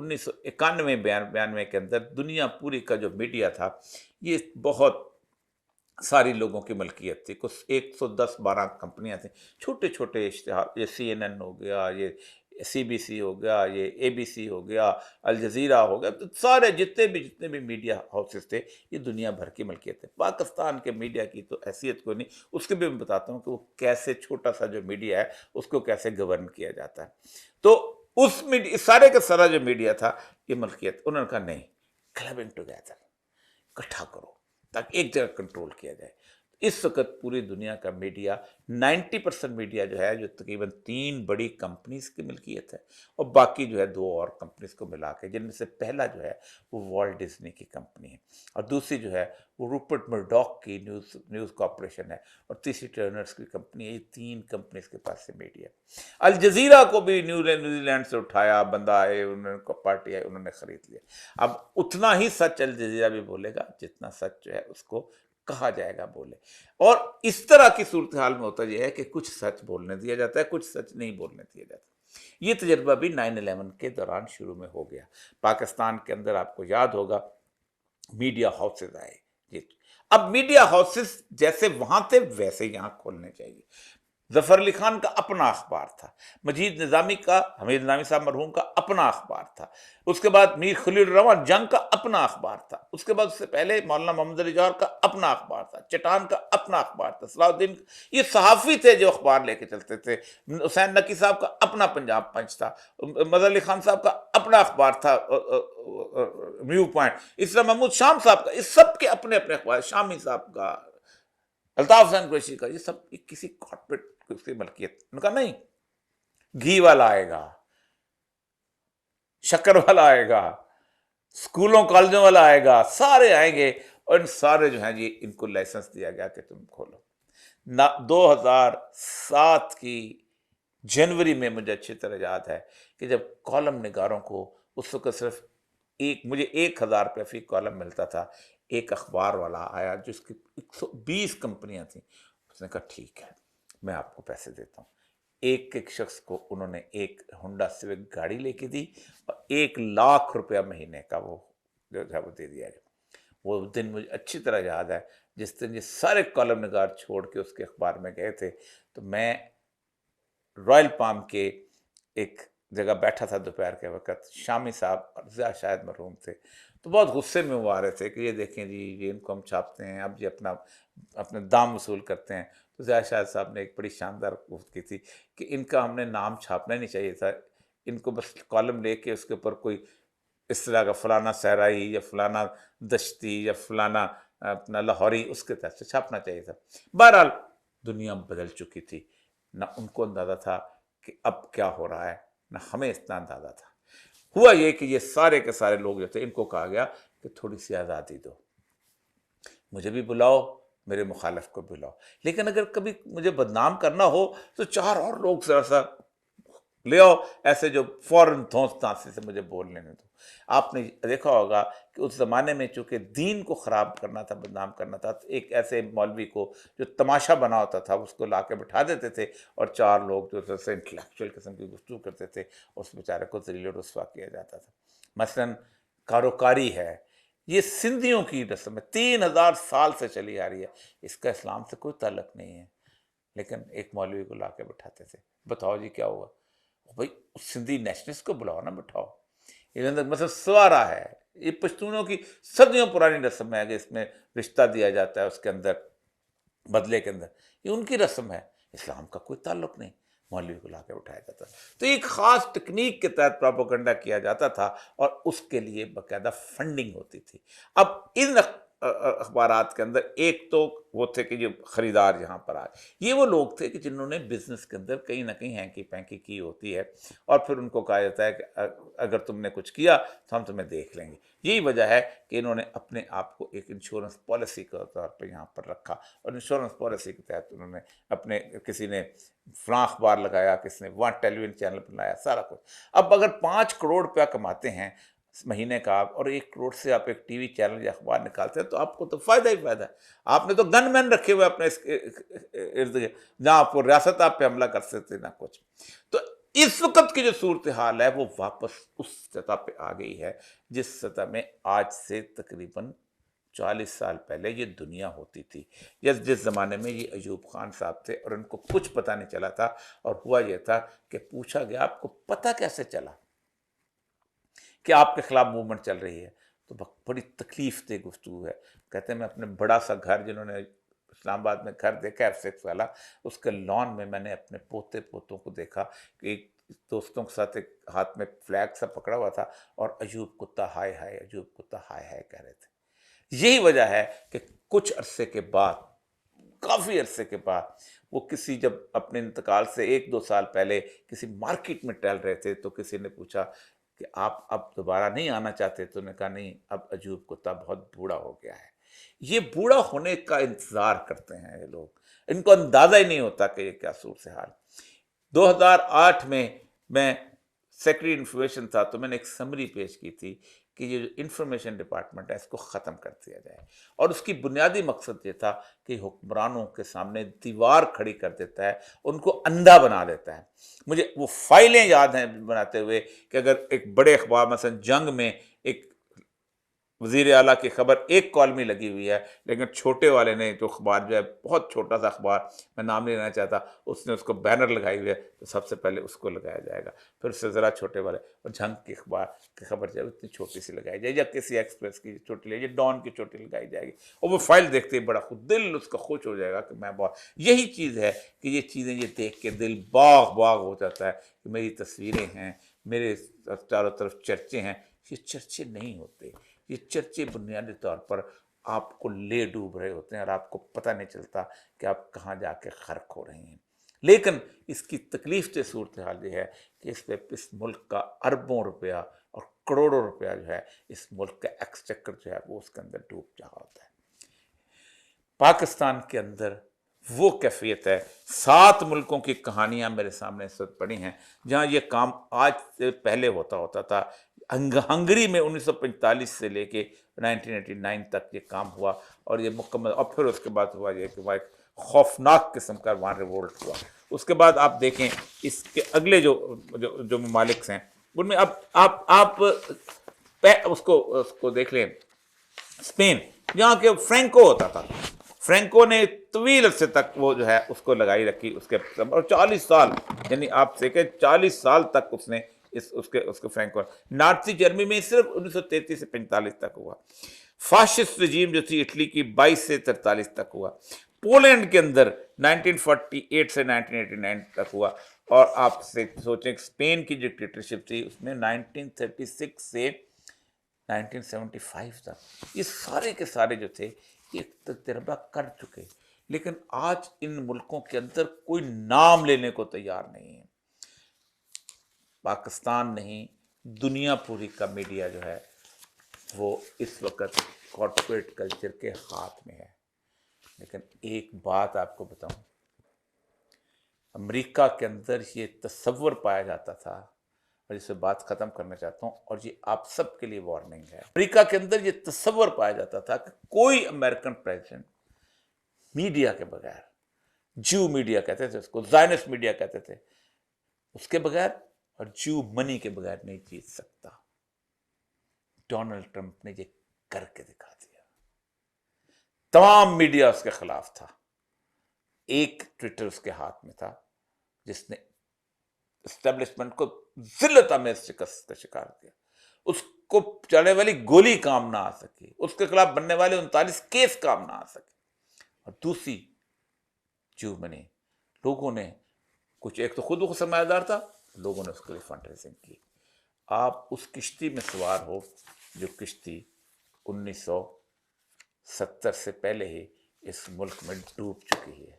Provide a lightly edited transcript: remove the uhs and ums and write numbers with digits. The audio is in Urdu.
1991-92 کے اندر دنیا پوری کا جو میڈیا تھا یہ بہت ساری لوگوں کی ملکیت تھی، کچھ 110-12 کمپنیاں تھیں، چھوٹے چھوٹے اشتہار، یہ CNN ہو گیا، یہ CBC ہو گیا، یہ ABC ہو گیا، الجزیرہ ہو گیا، تو سارے جتنے بھی میڈیا ہاؤسز تھے یہ دنیا بھر کی ملکیت ہے۔ پاکستان کے میڈیا کی تو حیثیت کوئی نہیں، اس کے بھی میں بتاتا ہوں کہ وہ کیسے چھوٹا سا جو میڈیا ہے اس کو کیسے گورن کیا جاتا ہے۔ تو اس میڈیا سارے کا سارا جو میڈیا تھا یہ ملکیت، انہوں نے کہا نہیں، کلبنگ ٹوگیدر، اکٹھا کرو تاکہ ایک جگہ کنٹرول کیا جائے۔ اس وقت پوری دنیا کا میڈیا 90% میڈیا جو ہے جو تقریباً 3 بڑی کمپنیز کی ملکیت ہے، اور باقی جو ہے 2 اور کمپنیز کو ملا کے، جن میں سے پہلا جو ہے وہ والٹ ڈزنی کی کمپنی ہے، اور دوسری جو ہے وہ روپرٹ مرڈاک کی نیوز کارپوریشن ہے، اور تیسری ٹرنرز کی کمپنی ہے۔ یہ 3 کمپنیز کے پاس سے میڈیا ہے۔ الجزیرہ کو بھی نیوزی لینڈ سے اٹھایا بندہ آئے، انہوں نے پارٹی آئے، انہوں نے خرید لیا۔ اب اتنا ہی سچ الجزیرہ بھی بولے گا جتنا سچ جو ہے اس کو کہا جائے گا بولے، اور اس طرح کی صورتحال میں ہوتا یہ ہے کہ کچھ سچ بولنے دیا جاتا ہے، کچھ سچ نہیں بولنے دیا جاتا۔ یہ تجربہ بھی 9/11 کے دوران شروع میں ہو گیا۔ پاکستان کے اندر آپ کو یاد ہوگا میڈیا ہاؤسز آئے، جی اب میڈیا ہاؤسز جیسے وہاں تھے ویسے یہاں کھولنے چاہیے۔ ظفر علی خان کا اپنا اخبار تھا، مجید نظامی کا، حمید نظامی صاحب مرحوم کا اپنا اخبار تھا، اس کے بعد میر خلیل الرحمن جنگ کا اپنا اخبار تھا، اس کے بعد اس سے پہلے مولانا محمد علی جوہر کا اپنا اخبار تھا، چٹان کا اپنا اخبار تھا، صلاح الدین، یہ صحافی تھے جو اخبار لے کے چلتے تھے۔ حسین نقی صاحب کا اپنا پنجاب پنچ تھا، مظہر علی خان صاحب کا اپنا اخبار تھا ویو پوائنٹ، اس طرح محمود شام صاحب کا، اس سب کے اپنے اپنے اخبار، شامی صاحب کا، الطاف حسین قریشی کا، یہ سب کسی کارپوریٹ کی ملکیت۔ انہوں نے کہا نہیں، گھی والا آئے گا، شکر والا آئے گا، اسکولوں کالجوں والا آئے گا، سارے آئیں گے، اور ان سارے جو ہیں جی ان کو لائسنس دیا گیا کہ تم کھولو۔ 2007 کی جنوری میں مجھے اچھی طرح یاد ہے کہ جب کالم نگاروں کو اس وقت صرف مجھے 1000 روپے فی کالم ملتا تھا، ایک اخبار والا آیا جس کی 120 کمپنیاں تھیں، اس نے کہا ٹھیک ہے میں آپ کو پیسے دیتا ہوں۔ ایک ایک شخص کو انہوں نے ایک ہونڈا سیوک گاڑی لے کے دی، اور 1,00,000 روپیہ مہینے کا وہ جو ہے وہ دے دیا گیا۔ وہ دن مجھے اچھی طرح یاد ہے جس دن یہ سارے کالم نگار چھوڑ کے اس کے اخبار میں گئے تھے، تو میں رائل پام کے ایک جگہ بیٹھا تھا دوپہر کے وقت، شامی صاحب اور ضیاء شاہد مرحوم تھے، تو بہت غصے میں وہ آ رہے تھے کہ یہ دیکھیں جی یہ ان کو ہم چھاپتے ہیں، اب یہ اپنے دام وصول کرتے ہیں۔ تو ضیاء شاہد صاحب نے ایک بڑی شاندار گفت کی تھی کہ ان کا ہم نے نام چھاپنا نہیں چاہیے تھا، ان کو بس کالم لے کے اس کے اوپر کوئی اس طرح کا فلانا صحرائی یا فلانا دشتی یا فلانا اپنا لاہوری اس کے تحت سے چھاپنا چاہیے تھا۔ بہرحال دنیا بدل چکی تھی، نہ ان کو اندازہ تھا کہ اب کیا ہو رہا ہے، نہ ہمیں اتنا اندازہ تھا۔ ہوا یہ کہ یہ سارے کے سارے لوگ جو تھے ان کو کہا گیا کہ تھوڑی سی آزادی دو، مجھے بھی بلاؤ، میرے مخالف کو بلاؤ، لیکن اگر کبھی مجھے بدنام کرنا ہو تو 4 اور لوگ ذرا سا لے آؤ ایسے جو فوراً دھونس تانسی سے مجھے بول لینے دو۔ آپ نے دیکھا ہوگا کہ اس زمانے میں چونکہ دین کو خراب کرنا تھا، بدنام کرنا تھا، تو ایک ایسے مولوی کو جو تماشا بنا ہوتا تھا اس کو لا کے بٹھا دیتے تھے، اور 4 لوگ جو سے انٹلیکچوئل قسم کی گفتگو کرتے تھے، اس بیچارے کو ذلیل و رسوا کیا جاتا تھا۔ مثلاً کاروکاری ہے، یہ سندھیوں کی رسم ہے، 3000 سال سے چلی آ رہی ہے، اس کا اسلام سے کوئی تعلق نہیں ہے، لیکن ایک مولوی کو لا کے بٹھاتے تھے۔ بتاؤ جی کیا ہوا؟ بھائی سندھی نیشنلسٹ کو بلاؤ نا، بٹھاؤ۔ یہ مثلا سوارا ہے، یہ پشتونوں کی صدیوں پرانی رسم ہے کہ اس میں رشتہ دیا جاتا ہے اس کے اندر بدلے کے اندر، یہ ان کی رسم ہے، اسلام کا کوئی تعلق نہیں، مولوی کو لا کے اٹھایا جاتا ہے۔ تو ایک خاص ٹیکنیک کے تحت پروپیگنڈا کیا جاتا تھا، اور اس کے لیے باقاعدہ فنڈنگ ہوتی تھی۔ اب ان اخبارات کے اندر ایک تو وہ تھے کہ جو خریدار یہاں پر آئے، یہ وہ لوگ تھے کہ جنہوں نے بزنس کے اندر کہیں نہ کہیں ہینکی پینکی کی ہوتی ہے، اور پھر ان کو کہا جاتا ہے کہ اگر تم نے کچھ کیا تو ہم تمہیں دیکھ لیں گے۔ یہی وجہ ہے کہ انہوں نے اپنے آپ کو ایک انشورنس پالیسی کے طور پہ یہاں پر رکھا، اور انشورنس پالیسی کے تحت انہوں نے اپنے کسی نے فلاں اخبار لگایا، کسی نے وہاں ٹیلی ویژن چینل بنایا، سارا کچھ۔ اب اگر 5 کروڑ روپیہ کماتے ہیں مہینے کا آپ، اور 1 کروڑ سے آپ ایک ٹی وی چینل یا اخبار نکالتے ہیں، تو آپ کو تو فائدہ ہی فائدہ ہے۔ آپ نے تو گن مین رکھے ہوئے اپنے اس ارد گرد، جہاں آپ کو ریاست آپ پہ حملہ کر سکتے نہ کچھ۔ تو اس وقت کی جو صورتحال ہے وہ واپس اس سطح پہ آ گئی ہے جس سطح میں آج سے تقریباً 40 سال پہلے یہ دنیا ہوتی تھی، جس زمانے میں یہ ایوب خان صاحب تھے اور ان کو کچھ پتہ نہیں چلا تھا، اور ہوا یہ تھا کہ پوچھا گیا آپ کو پتہ کیسے چلا کہ آپ کے خلاف موومنٹ چل رہی ہے؟ تو بڑی تکلیف دہ گفتگو ہے. کہتے ہیں میں اپنے بڑا سا گھر، جنہوں نے اسلام آباد میں گھر دیکھا ہے F6 والا، اس کے لان میں نے اپنے پوتے پوتوں کو دیکھا کہ ایک دوستوں کے ساتھ ایک ہاتھ میں فلیگ سا پکڑا ہوا تھا اور ایوب کتا ہائے ہائے، ایوب کتا ہائے ہائے کہہ رہے تھے. یہی وجہ ہے کہ کچھ عرصے کے بعد، کافی عرصے کے بعد، وہ کسی جب اپنے انتقال سے 1-2 سال پہلے کسی مارکیٹ میں ٹہل رہے تھے تو کسی نے پوچھا کہ آپ اب دوبارہ نہیں آنا چاہتے؟ تو انہوں نے کہا نہیں، اب ایوب کتا بہت بوڑھا ہو گیا ہے. یہ بوڑھا ہونے کا انتظار کرتے ہیں یہ لوگ، ان کو اندازہ ہی نہیں ہوتا کہ یہ کیا صورتحال. 2008 میں سیکرٹری انفارمیشن تھا تو میں نے ایک سمری پیش کی تھی کہ یہ جو انفارمیشن ڈپارٹمنٹ ہے اس کو ختم کر دیا جائے، اور اس کی بنیادی مقصد یہ تھا کہ حکمرانوں کے سامنے دیوار کھڑی کر دیتا ہے، ان کو اندھا بنا دیتا ہے. مجھے وہ فائلیں یاد ہیں بناتے ہوئے کہ اگر ایک بڑے اخبار مثلا جنگ میں ایک وزیر اعلیٰ کی خبر ایک کال میں لگی ہوئی ہے، لیکن چھوٹے والے نے جو اخبار جو ہے بہت چھوٹا سا اخبار، میں نام نہیں لینا چاہتا، اس نے اس کو بینر لگائی ہوئی ہے تو سب سے پہلے اس کو لگایا جائے گا، پھر اس سے ذرا چھوٹے والے، اور جنگ کی اخبار کی خبر جو ہے اتنی چھوٹی سی لگائی جائے گی، یا کسی ایکسپریس کی چھوٹی لگائی، ڈان کی چھوٹی لگائی جائے گی، اور وہ فائل دیکھتے ہی بڑا خود دل اس کا خوش ہو جائے گا کہ میں بہت. یہی چیز ہے کہ یہ چیزیں یہ دیکھ کے دل باغ باغ ہو جاتا ہے کہ میری تصویریں ہیں، میرے چاروں طرف چرچے ہیں. یہ چرچے نہیں ہوتے، یہ چرچے بنیادی طور پر آپ کو لے ڈوب رہے ہوتے ہیں اور آپ کو پتہ نہیں چلتا کہ آپ کہاں جا کے غرق ہو رہے ہیں. لیکن اس کی تکلیف سے صورتحال یہ ہے کہ اس ملک کا اربوں روپیہ اور کروڑوں روپیہ جو ہے اس ملک کا ایکسچیکر جو ہے وہ اس کے اندر ڈوب جہا ہوتا ہے. پاکستان کے اندر وہ کیفیت ہے. 7 ملکوں کی کہانیاں میرے سامنے اس وقت پڑی ہیں جہاں یہ کام آج سے پہلے ہوتا تھا. ہنگری میں 1945 سے لے کے 1989 تک یہ کام ہوا، اور یہ مکمل، اور پھر اس کے بعد ہوا یہ کہ وہاں ایک خوفناک قسم کا وہاں ریوولٹ ہوا. اس کے بعد آپ دیکھیں اس کے اگلے جو ممالک ہیں ان میں اب آپ اس کو دیکھ لیں. اسپین، جہاں کہ فرینکو ہوتا تھا، فرینکو نے طویل عرصے تک وہ جو ہے اس کو لگائی رکھی، اس کے اور 40 سال، یعنی آپ سے کہ 40 سال تک اس نے اس کے فرینکو. نازی جرمنی میں صرف 1933 سے 45 تک ہوا. فاشسٹ رجیم جو تھی اٹلی کی 22 سے 43 تک ہوا. پولینڈ کے اندر 1948 سے 1989 تک ہوا. اور آپ سے سوچیں اسپین کی جو ڈکٹیٹرشپ تھی اس میں 1936 سے 1975 تک، یہ سارے کے سارے جو تھے یہ تجربہ کر چکے، لیکن آج ان ملکوں کے اندر کوئی نام لینے کو تیار نہیں ہے. پاکستان نہیں، دنیا پوری کا میڈیا جو ہے وہ اس وقت کارپوریٹ کلچر کے ہاتھ میں ہے. لیکن ایک بات آپ کو بتاؤں، امریکہ کے اندر یہ تصور پایا جاتا تھا، اور اس سے بات ختم کرنا چاہتا ہوں، اور یہ آپ سب کے لیے وارننگ ہے. امریکہ کے اندر یہ تصور پایا جاتا تھا کہ کوئی امریکن پریزیڈنٹ میڈیا کے بغیر، جو میڈیا کہتے تھے اس کو، زائنسٹ میڈیا کہتے تھے، اس کے بغیر اور جو منی کے بغیر نہیں جیت سکتا. ڈونلڈ ٹرمپ نے یہ کر کے دکھا دیا. تمام میڈیا اس کے خلاف تھا، ایک ٹویٹر اس کے ہاتھ میں تھا جس نے اسٹیبلشمنٹ کو ذلت آمیز شکست کا شکار کیا. اس کو چلنے والی گولی کام نہ آ سکی، اس کے خلاف بننے والے 39 کیس کام نہ آ سکے. اور دوسری جو منی، لوگوں نے کچھ، ایک تو خود وہ سرمایہ دار تھا، لوگوں نے اس کے لیے فنڈ ریزنگ کی. آپ اس کشتی میں سوار ہو جو کشتی 1970 سے پہلے ہی اس ملک میں ڈوب چکی ہے.